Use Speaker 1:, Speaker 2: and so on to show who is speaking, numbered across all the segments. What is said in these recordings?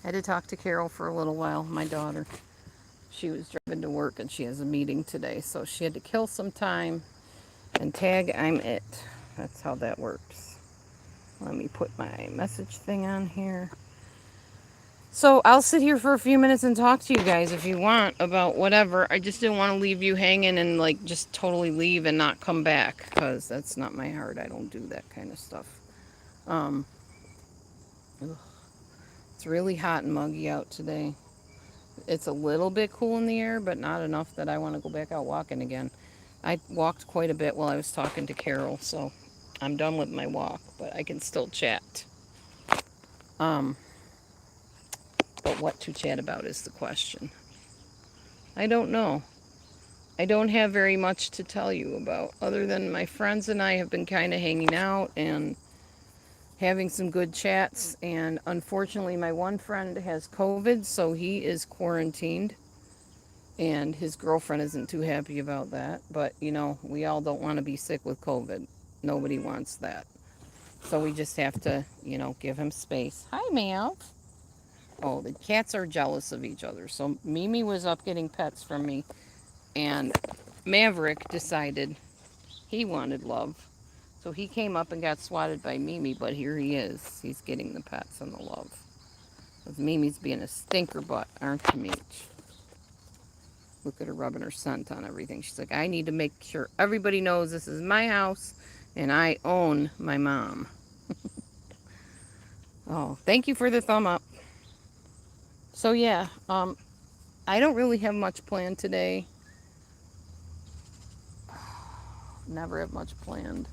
Speaker 1: I had to talk to Carol for a little while, my daughter. She was driving to work and she has a meeting today, so she had to kill some time and tag I'm it. That's how that works. Let me put my message thing on here. So I'll sit here for a few minutes and talk to you guys if you want about whatever. I just didn't want to leave you hanging and like just totally leave and not come back because that's not my heart. I don't do that kind of stuff. Um, ugh. It's really hot and muggy out today. It's a little bit cool in the air, but not enough that I want to go back out walking again. I walked quite a bit while I was talking to Carol, so I'm done with my walk, but I can still chat. Um, but what to chat about is the question. I don't know. I don't have very much to tell you about, other than my friends and I have been kind of hanging out and having some good chats. And unfortunately, my one friend has COVID, so he is quarantined. And his girlfriend isn't too happy about that. But, you know, we all don't want to be sick with COVID. Nobody wants that. So we just have to, you know, give him space. Hi, Meow. Oh, the cats are jealous of each other. So Mimi was up getting pets from me, and Maverick decided he wanted love. So he came up and got swatted by Mimi, but here he is. He's getting the pets and the love. Because Mimi's being a stinker butt, aren't you, Meech? Look at her rubbing her scent on everything. She's like, I need to make sure everybody knows this is my house and I own my mom. Oh, thank you for the thumb up. So yeah, I don't really have much planned today. Never have much planned.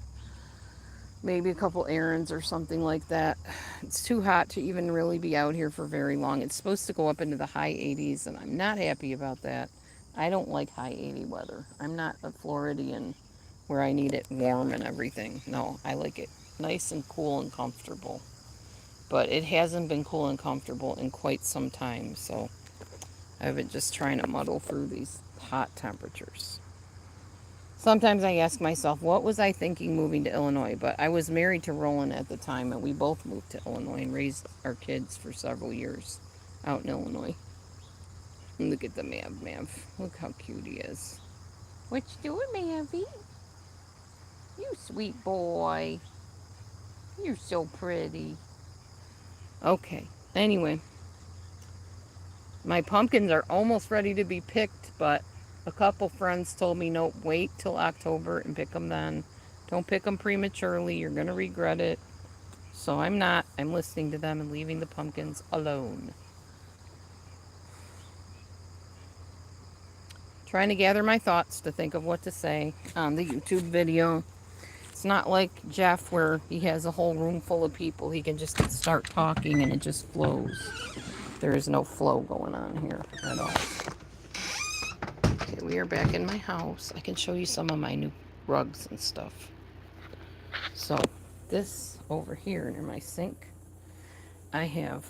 Speaker 1: Maybe a couple errands or something like that. It's too hot to even really be out here for very long. It's supposed to go up into the high 80s, and I'm not happy about that. I don't like high 80 weather. I'm not a Floridian where I need it warm and everything. No, I like it nice and cool and comfortable. But it hasn't been cool and comfortable in quite some time, so I've been just trying to muddle through these hot temperatures. Sometimes I ask myself, what was I thinking moving to Illinois? But I was married to Roland at the time, and we both moved to Illinois and raised our kids for several years out in Illinois. And look at the Mav. Look how cute he is. What you doing, Mavy? You sweet boy. You're so pretty. Okay. Anyway, my pumpkins are almost ready to be picked, but a couple friends told me, no, wait till October and pick them then. Don't pick them prematurely. You're going to regret it. So I'm not. I'm listening to them and leaving the pumpkins alone. Trying to gather my thoughts to think of what to say on the YouTube video. It's not like Jeff where he has a whole room full of people. He can just start talking and it just flows. There is no flow going on here at all. Okay, we are back in my house. I can show you some of my new rugs and stuff. So this over here near my sink, I have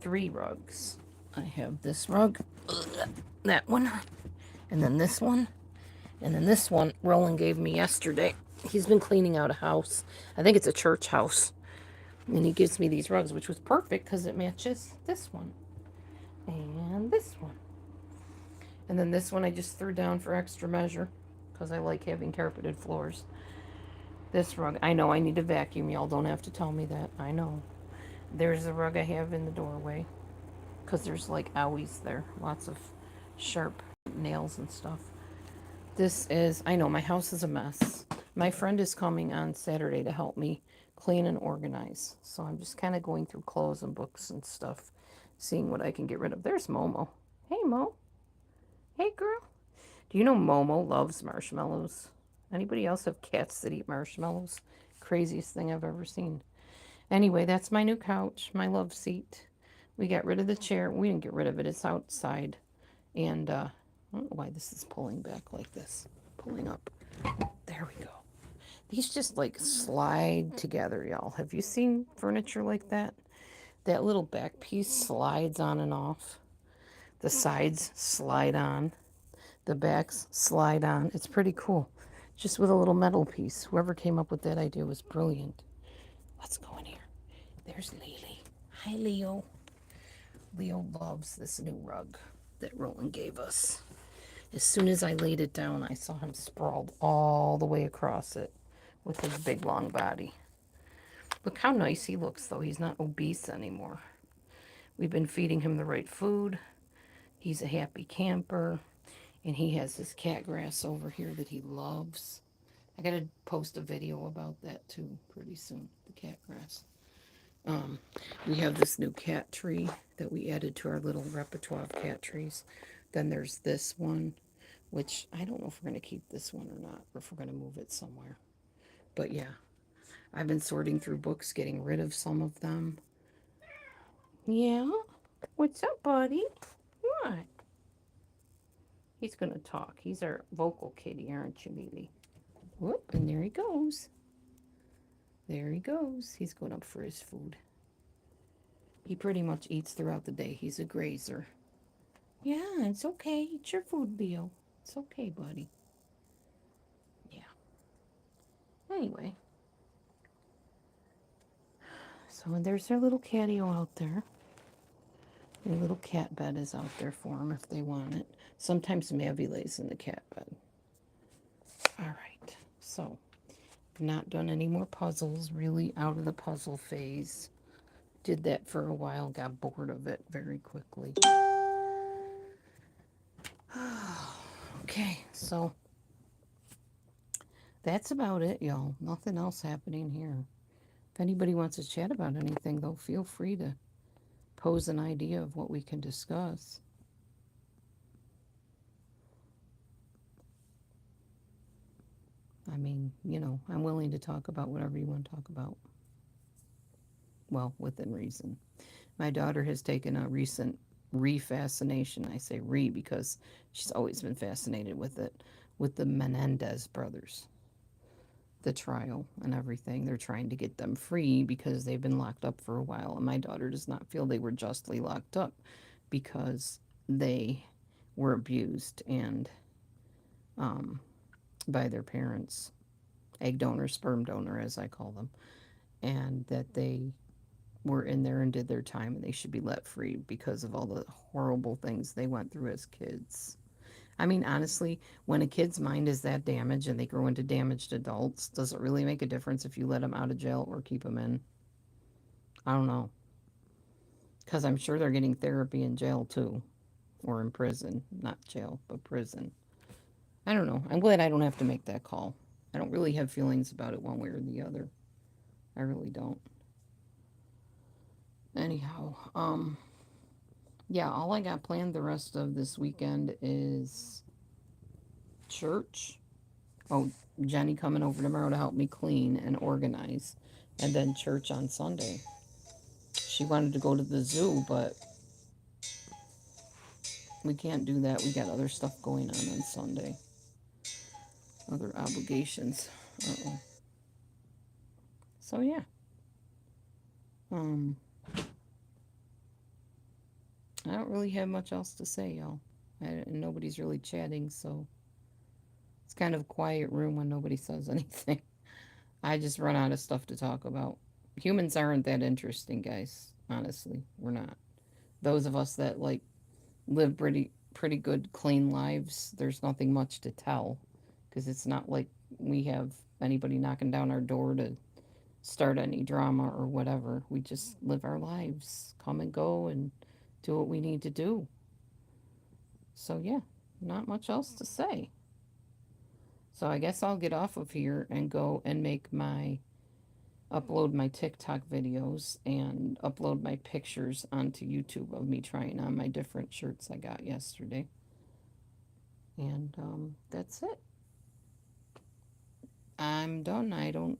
Speaker 1: 3 rugs. I have this rug, that one, and then this one, and then this one Roland gave me yesterday. He's been cleaning out a house. I think it's a church house. And he gives me these rugs, which was perfect because it matches this one and this one. And then this one I just threw down for extra measure because I like having carpeted floors. This rug, I know I need to vacuum. Y'all don't have to tell me that. I know. There's the rug I have in the doorway because there's like owies there. Lots of sharp nails and stuff. This is, I know my house is a mess. My friend is coming on Saturday to help me clean and organize. So I'm just kind of going through clothes and books and stuff, seeing what I can get rid of. There's Momo. Hey, Mo. Hey, girl. Do you know Momo loves marshmallows? Anybody else have cats that eat marshmallows? Craziest thing I've ever seen. Anyway, that's my new couch, my love seat. We got rid of the chair. We didn't get rid of it. It's outside. And I don't know why this is pulling back like this. Pulling up. There we go. These just like slide together, y'all. Have you seen furniture like that? That little back piece slides on and off. The sides slide on. The backs slide on. It's pretty cool. Just with a little metal piece. Whoever came up with that idea was brilliant. Let's go in here. There's Lily. Hi, Leo. Leo loves this new rug that Roland gave us. As soon as I laid it down, I saw him sprawled all the way across it with his big long body. Look how nice he looks, though. He's not obese anymore. We've been feeding him the right food. He's a happy camper. And he has his cat grass over here that he loves. I gotta post a video about that too pretty soon, the cat grass. We have this new cat tree that we added to our little repertoire of cat trees. Then there's this one, which I don't know if we're going to keep this one or not, or if we're going to move it somewhere. But yeah, I've been sorting through books, getting rid of some of them. Yeah? What's up, buddy? What? He's going to talk. He's our vocal kitty, aren't you, baby? Whoop, and there he goes. There he goes. He's going up for his food. He pretty much eats throughout the day. He's a grazer. Yeah, it's okay. Eat your food, Bill. It's okay, buddy. Yeah. Anyway. So there's their little catio out there. Their little cat bed is out there for them if they want it. Sometimes Mavi lays in the cat bed. All right. So, not done any more puzzles. Really out of the puzzle phase. Did that for a while. Got bored of it very quickly. Okay, so that's about it, y'all. Nothing else happening here. If anybody wants to chat about anything, though, feel free to pose an idea of what we can discuss. I mean, I'm willing to talk about whatever you want to talk about. Well, within reason. My daughter has taken a recent re-fascination. I say re because she's always been fascinated with it, with the Menendez brothers. The trial and everything. They're trying to get them free because they've been locked up for a while. And my daughter does not feel they were justly locked up because they were abused and by their parents, egg donor, sperm donor, as I call them, and that they were in there and did their time and they should be let free because of all the horrible things they went through as kids. I mean, honestly, when a kid's mind is that damaged and they grow into damaged adults, does it really make a difference if you let them out of jail or keep them in? I don't know. Because I'm sure they're getting therapy in jail too, or in prison. Not jail, but prison. I don't know. I'm glad I don't have to make that call. I don't really have feelings about it one way or the other. I really don't. Anyhow, yeah, all I got planned the rest of this weekend is church. Oh, Jenny coming over tomorrow to help me clean and organize, and then church on Sunday. She wanted to go to the zoo, but we can't do that. We got other stuff going on Sunday, other obligations. Uh-oh. So yeah, um, I don't really have much else to say, y'all. And nobody's really chatting, so it's kind of a quiet room when nobody says anything. I just run out of stuff to talk about. Humans aren't that interesting, guys. Honestly, we're not. Those of us that live pretty good, clean lives, there's nothing much to tell because it's not like we have anybody knocking down our door to start any drama or whatever. We just live our lives, come and go, and do what we need to do. So, yeah, not much else to say. So, I guess I'll get off of here and go and upload my TikTok videos and upload my pictures onto YouTube of me trying on my different shirts I got yesterday. And that's it. I'm done. I don't,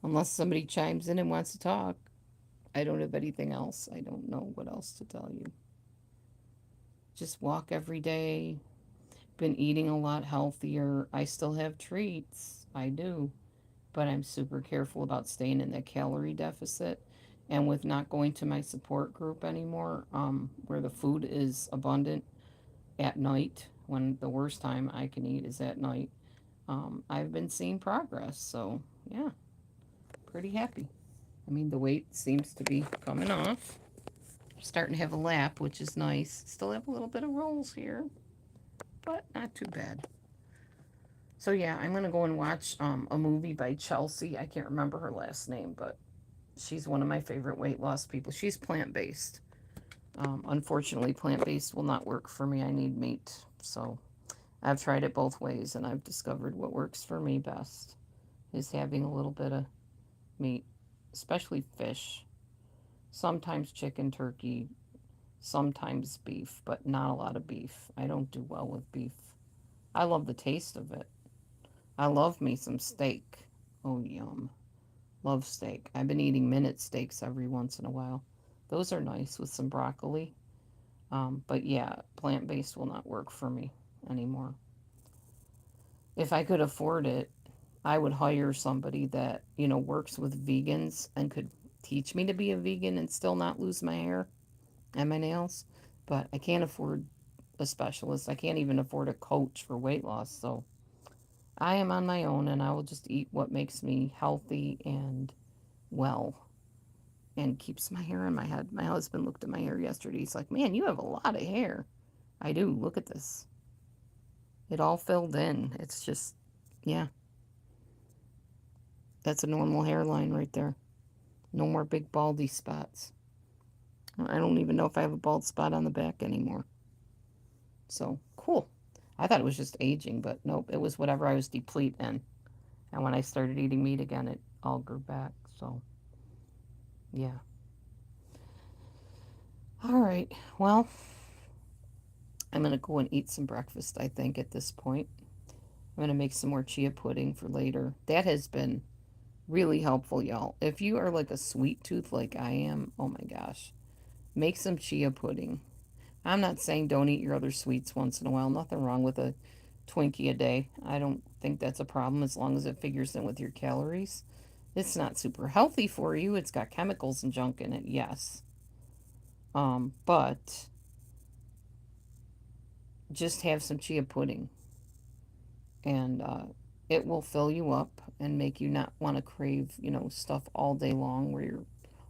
Speaker 1: unless somebody chimes in and wants to talk, I don't have anything else. I don't know what else to tell you. Just walk every day. Been eating a lot healthier. I still have treats. I do. But I'm super careful about staying in that calorie deficit. And with not going to my support group anymore, where the food is abundant at night, when the worst time I can eat is at night, I've been seeing progress. So, yeah, pretty happy. I mean, the weight seems to be coming off. Starting to have a lap, which is nice. Still have a little bit of rolls here, but not too bad. So yeah, I'm gonna go and watch a movie by Chelsea. I can't remember her last name, but she's one of my favorite weight loss people. She's plant based. Unfortunately, plant based will not work for me. I need meat. So I've tried it both ways, and I've discovered what works for me best is having a little bit of meat, especially fish. Sometimes chicken, turkey, sometimes beef, but not a lot of beef. I don't do well with beef. I love the taste of it. I love me some steak. Oh, yum. Love steak. I've been eating minute steaks every once in a while. Those are nice with some broccoli. But yeah, plant based will not work for me anymore. If I could afford it, I would hire somebody that, works with vegans and could teach me to be a vegan and still not lose my hair and my nails. But I can't afford a specialist. I can't even afford a coach for weight loss. So I am on my own and I will just eat what makes me healthy and well and keeps my hair in my head. My husband looked at my hair yesterday. He's like, "Man, you have a lot of hair." I do. Look at this. It all filled in. It's just, yeah, that's a normal hairline right there. No more big baldy spots. I don't even know if I have a bald spot on the back anymore. So, cool. I thought it was just aging, but nope, it was whatever I was deplete in. And when I started eating meat again, it all grew back. So, yeah. All right. Well, I'm going to go and eat some breakfast, I think, at this point. I'm going to make some more chia pudding for later. That has been really helpful, y'all. If you are like a sweet tooth like I am, oh my gosh, make some chia pudding. I'm not saying don't eat your other sweets once in a while. Nothing wrong with a Twinkie a day. I don't think that's a problem as long as it figures in with your calories. It's not super healthy for you. It's got chemicals and junk in it, yes. But just have some chia pudding and it will fill you up and make you not want to crave, stuff all day long where you're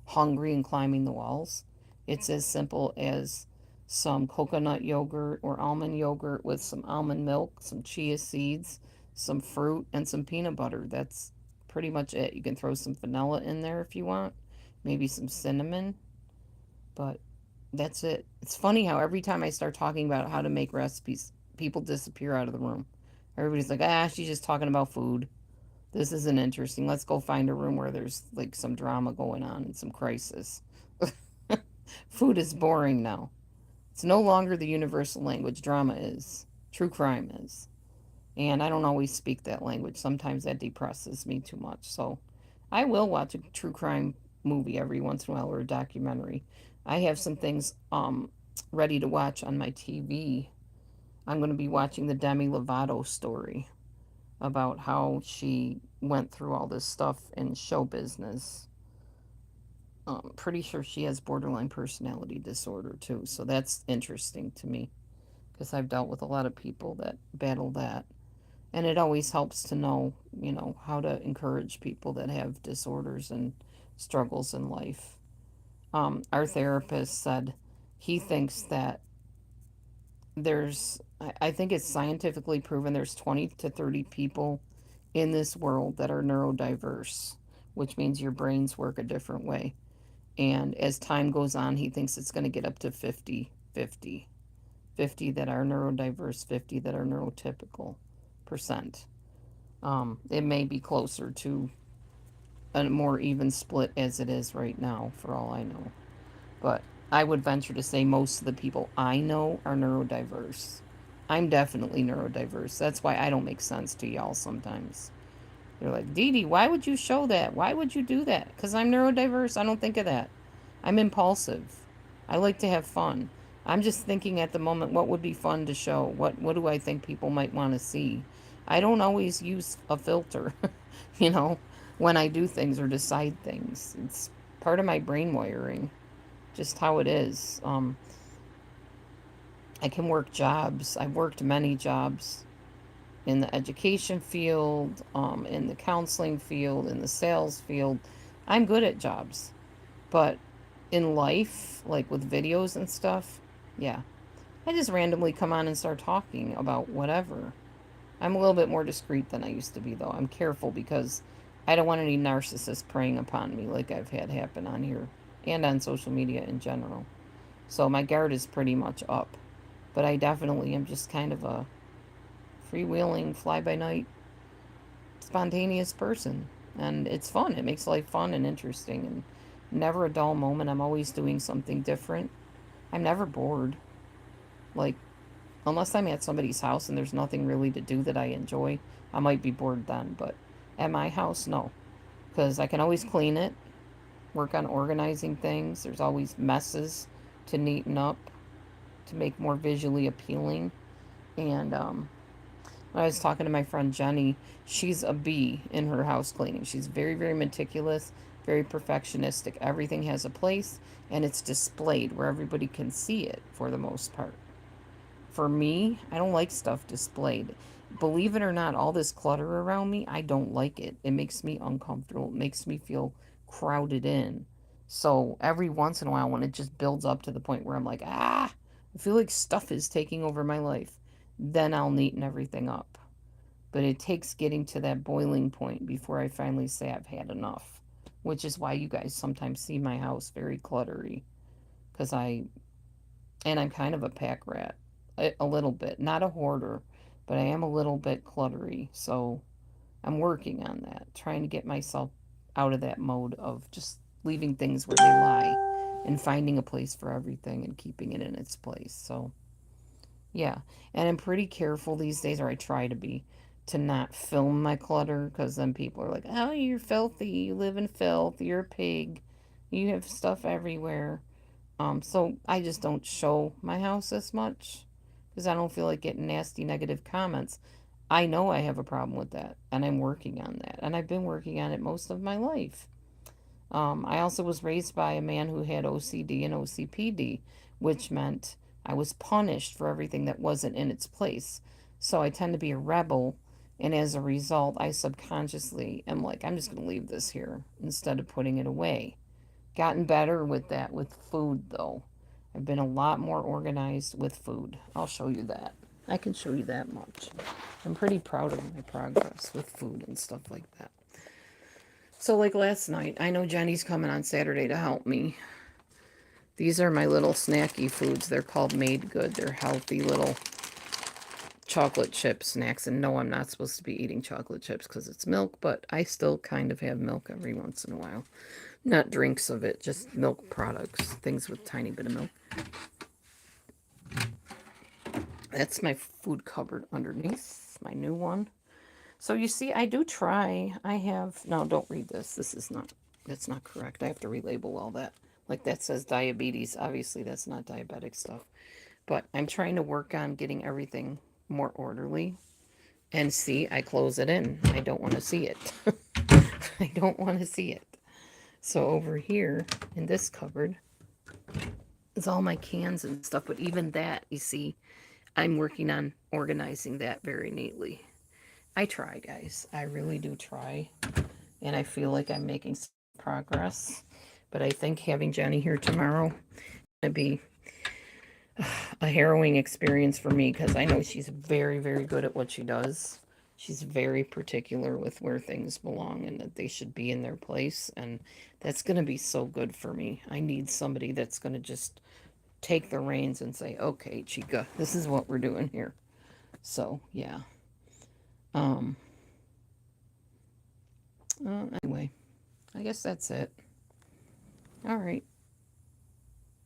Speaker 1: hungry and climbing the walls. It's as simple as some coconut yogurt or almond yogurt with some almond milk, some chia seeds, some fruit, and some peanut butter. That's pretty much it. You can throw some vanilla in there if you want, maybe some cinnamon, but that's it. It's funny how every time I start talking about how to make recipes, people disappear out of the room. Everybody's like, she's just talking about food. This isn't interesting. Let's go find a room where there's like some drama going on and some crisis. Food is boring now. It's no longer the universal language. Drama is. True crime is. And I don't always speak that language. Sometimes that depresses me too much. So I will watch a true crime movie every once in a while or a documentary. I have some things ready to watch on my TV. I'm going to be watching the Demi Lovato story about how she went through all this stuff in show business. Pretty sure she has borderline personality disorder too, so that's interesting to me because I've dealt with a lot of people that battle that. And it always helps to know, how to encourage people that have disorders and struggles in life. Our therapist said he thinks that I think it's scientifically proven there's 20 to 30 people in this world that are neurodiverse, which means your brains work a different way. And as time goes on, he thinks it's going to get up to 50-50. 50 that are neurodiverse, 50 that are neurotypical percent. It may be closer to a more even split as it is right now, for all I know. But I would venture to say most of the people I know are neurodiverse. I'm definitely neurodiverse. That's why I don't make sense to y'all sometimes. They're like, Dee Dee, why would you show that? Why would you do that? Because I'm neurodiverse. I don't think of that. I'm impulsive. I like to have fun. I'm just thinking at the moment what would be fun to show. What do I think people might want to see? I don't always use a filter, you know, when I do things or decide things. It's part of my brain wiring, just how it is. I can work jobs. I've worked many jobs in the education field, in the counseling field, in the sales field. I'm good at jobs, but in life, like with videos and stuff, yeah, I just randomly come on and start talking about whatever. I'm a little bit more discreet than I used to be, though. I'm careful because I don't want any narcissist preying upon me like I've had happen on here and on social media in general. So my guard is pretty much up. But I definitely am just kind of a freewheeling, fly by night, spontaneous person. And it's fun. It makes life fun and interesting and never a dull moment. I'm always doing something different. I'm never bored. Like, unless I'm at somebody's house and there's nothing really to do that I enjoy, I might be bored then. But at my house, no. Because I can always clean it, work on organizing things. There's always messes to neaten up, to make more visually appealing. And when I was talking to my friend Jenny, she's a bee in her house cleaning. She's very, very meticulous, very perfectionistic. Everything has a place and it's displayed where everybody can see it for the most part. For me, I don't like stuff displayed. Believe it or not, all this clutter around me, I don't like it. It makes me uncomfortable. It makes me feel crowded in. So every once in a while, when it just builds up to the point where I'm like, I feel like stuff is taking over my life, then I'll neaten everything up. But it takes getting to that boiling point before I finally say I've had enough, which is why you guys sometimes see my house very cluttery. Because and I'm kind of a pack rat, a little bit. Not a hoarder, but I am a little bit cluttery. So I'm working on that, trying to get myself out of that mode of just leaving things where they lie and finding a place for everything and keeping it in its place. So, yeah. And I'm pretty careful these days, or I try to be, to not film my clutter because then people are like, oh, you're filthy. You live in filth. You're a pig. You have stuff everywhere. So I just don't show my house as much because I don't feel like getting nasty negative comments. I know I have a problem with that, and I'm working on that, and I've been working on it most of my life. I also was raised by a man who had OCD and OCPD, which meant I was punished for everything that wasn't in its place. So I tend to be a rebel, and as a result, I subconsciously am like, I'm just going to leave this here instead of putting it away. Gotten better with that with food, though. I've been a lot more organized with food. I'll show you that. I can show you that much. I'm pretty proud of my progress with food and stuff like that. So, like last night, I know Jenny's coming on Saturday to help me. These are my little snacky foods. They're called Made Good. They're healthy little chocolate chip snacks. And no, I'm not supposed to be eating chocolate chips because it's milk, but I still kind of have milk every once in a while. Not drinks of it, just milk products, things with tiny bit of milk. That's my food cupboard underneath, my new one. So you see, I do try. I have, no, don't read this. That's not correct. I have to relabel all that. Like that says diabetes. Obviously, that's not diabetic stuff. But I'm trying to work on getting everything more orderly. And see, I close it in. I don't want to see it. I don't want to see it. So over here in this cupboard is all my cans and stuff. But even that, you see, I'm working on organizing that very neatly. I try, guys. I really do try. And I feel like I'm making some progress. But I think having Jenny here tomorrow going to be a harrowing experience for me because I know she's very, very good at what she does. She's very particular with where things belong and that they should be in their place. And that's going to be so good for me. I need somebody that's going to just take the reins and say, okay, Chica, this is what we're doing here. So, yeah. Um, anyway, I guess that's it. All right.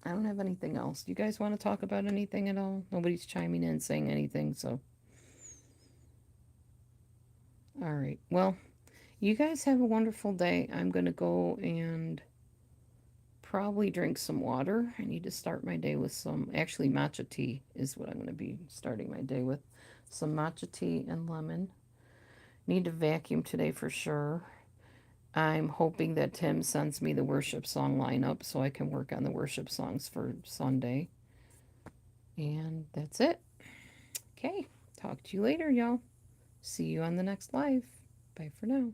Speaker 1: I don't have anything else. Do you guys want to talk about anything at all? Nobody's chiming in saying anything, so. All right. Well, you guys have a wonderful day. I'm going to go and probably drink some water. I need to start my day with some, actually, matcha tea is what I'm going to be starting my day with. Some matcha tea and lemon. Need to vacuum today for sure. I'm hoping that Tim sends me the worship song lineup so I can work on the worship songs for Sunday. And that's it. Okay. Talk to you later, y'all. See you on the next live. Bye for now.